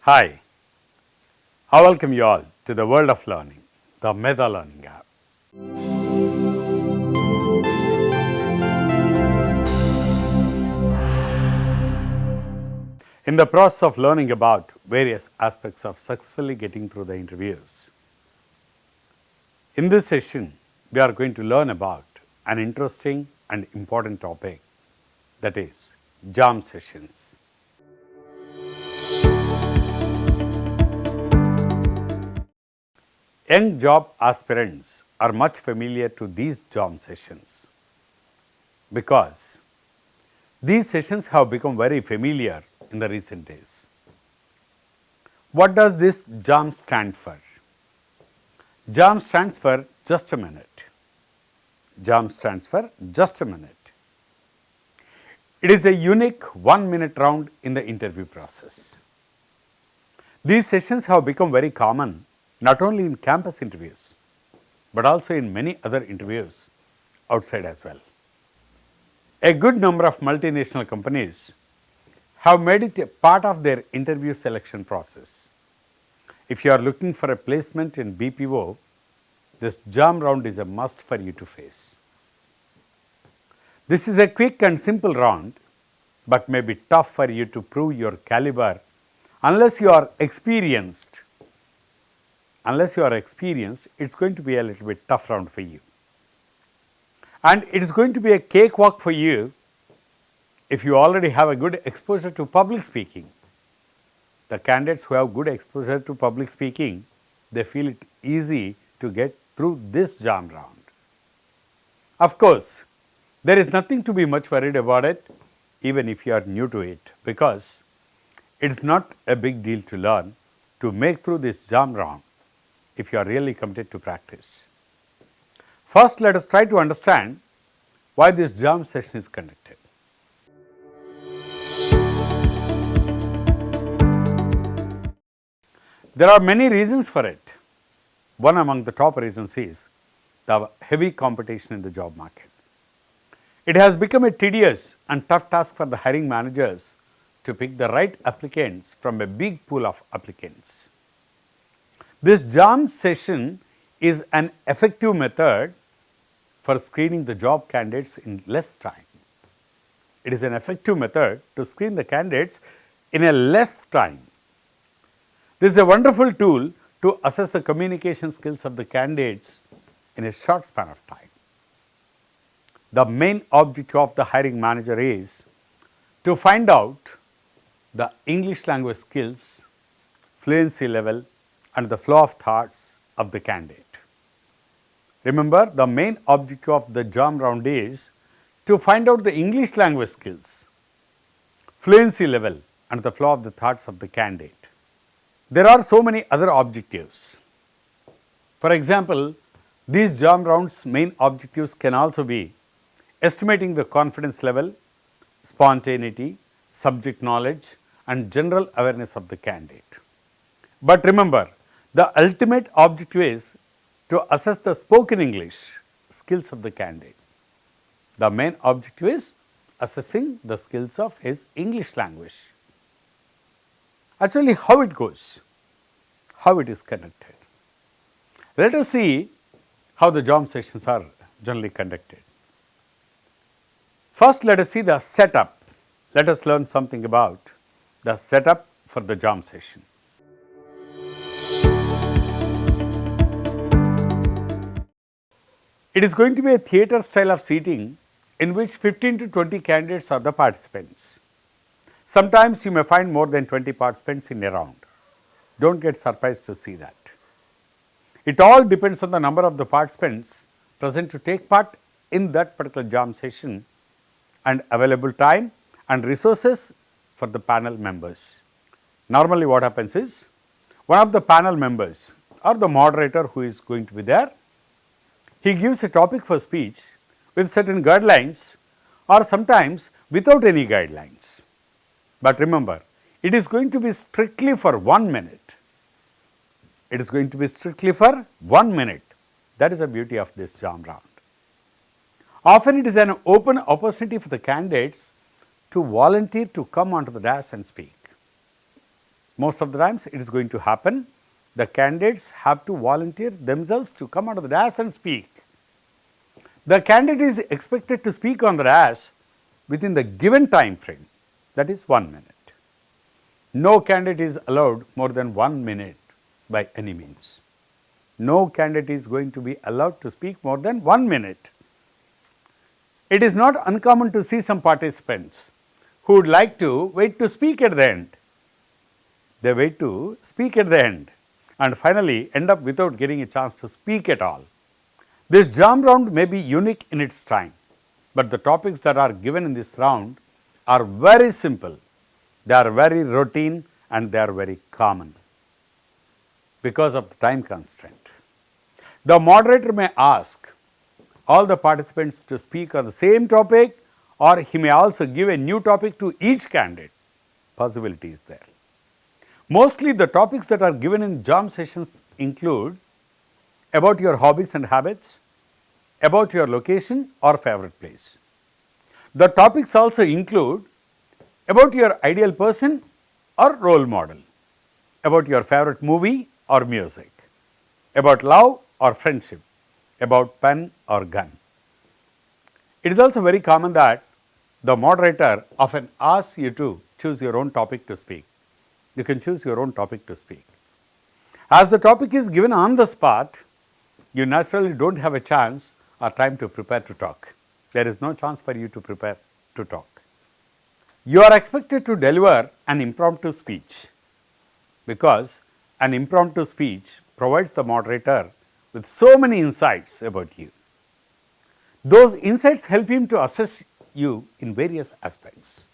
Hi, I welcome you all to the world of learning, the Medha learning app. In the process of learning about various aspects of successfully getting through the interviews, in this session, we are going to learn about an interesting and important topic, that is jam sessions. Young job aspirants are much familiar to these jam sessions because these sessions have become very familiar in the recent days. What does this jam stand for? JAM stands for just a minute. JAM stands for just a minute. It is a unique 1-minute round in the interview process. These sessions have become very common not only in campus interviews, but also in many other interviews outside as well. A good number of multinational companies have made it a part of their interview selection process. If you are looking for a placement in BPO, this jam round is a must for you to face. This is a quick and simple round, but may be tough for you to prove your caliber unless you are experienced. Unless you are experienced, it's going to be a little bit tough round for you. And it is going to be a cakewalk for you if you already have a good exposure to public speaking. The candidates who have good exposure to public speaking, they feel it easy to get through this jam round. Of course, there is nothing to be much worried about it, even if you are new to it, because it is not a big deal to learn to make through this jam round if you are really committed to practice. First, let us try to understand why this jam session is conducted. There are many reasons for it. One among the top reasons is the heavy competition in the job market. It has become a tedious and tough task for the hiring managers to pick the right applicants from a big pool of applicants. This jam session is an effective method for screening the job candidates in less time. It is an effective method to screen the candidates in a less time. This is a wonderful tool to assess the communication skills of the candidates in a short span of time. The main objective of the hiring manager is to find out the English language skills, fluency level, and the flow of thoughts of the candidate. Remember, the main objective of the jam round is to find out the English language skills, fluency level, and the flow of the thoughts of the candidate. There are so many other objectives. For example, these jam rounds' main objectives can also be estimating the confidence level, spontaneity, subject knowledge, and general awareness of the candidate. But remember, the ultimate objective is to assess the spoken English skills of the candidate. The main objective is assessing the skills of his English language. Actually, how it goes, how it is conducted. Let us see how the jam sessions are generally conducted. First, let us see the setup. Let us learn something about the setup for the jam session. It is going to be a theatre style of seating in which 15 to 20 candidates are the participants. Sometimes you may find more than 20 participants in a round. Don't get surprised to see that. It all depends on the number of the participants present to take part in that particular jam session and available time and resources for the panel members. Normally what happens is, one of the panel members or the moderator who is going to be there, he gives a topic for speech with certain guidelines or sometimes without any guidelines. But remember, it is going to be strictly for 1 minute. It is going to be strictly for 1 minute. That is the beauty of this jam round. Often it is an open opportunity for the candidates to volunteer to come onto the dais and speak. Most of the times it is going to happen. The candidates have to volunteer themselves to come onto the dash and speak. The candidate is expected to speak on the dash within the given time frame, that is 1 minute. No candidate is allowed more than 1 minute by any means. No candidate is going to be allowed to speak more than 1 minute. It is not uncommon to see some participants who would like to wait to speak at the end. They wait to speak at the end and finally end up without getting a chance to speak at all. This jam round may be unique in its time, but the topics that are given in this round are very simple. They are very routine and they are very common because of the time constraint. The moderator may ask all the participants to speak on the same topic, or he may also give a new topic to each candidate. Possibility is there. Mostly the topics that are given in jam sessions include about your hobbies and habits, about your location or favorite place. The topics also include about your ideal person or role model, about your favorite movie or music, about love or friendship, about pen or gun. It is also very common that the moderator often asks you to choose your own topic to speak. You can choose your own topic to speak. As the topic is given on the spot, you naturally do not have a chance or time to prepare to talk. There is no chance for you to prepare to talk. You are expected to deliver an impromptu speech because an impromptu speech provides the moderator with so many insights about you. Those insights help him to assess you in various aspects,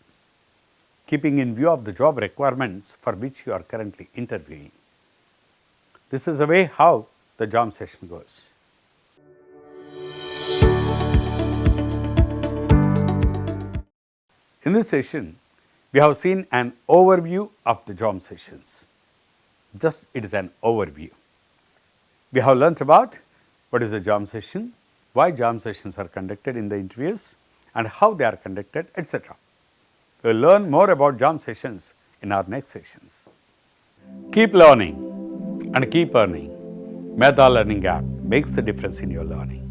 keeping in view of the job requirements for which you are currently interviewing. This is the way how the jam session goes. In this session, we have seen an overview of the jam sessions. Just it is an overview. We have learnt about what is a jam session, why jam sessions are conducted in the interviews and how they are conducted, etc. We will learn more about jam sessions in our next sessions. Keep learning and keep earning. Medha Learning App makes the difference in your learning.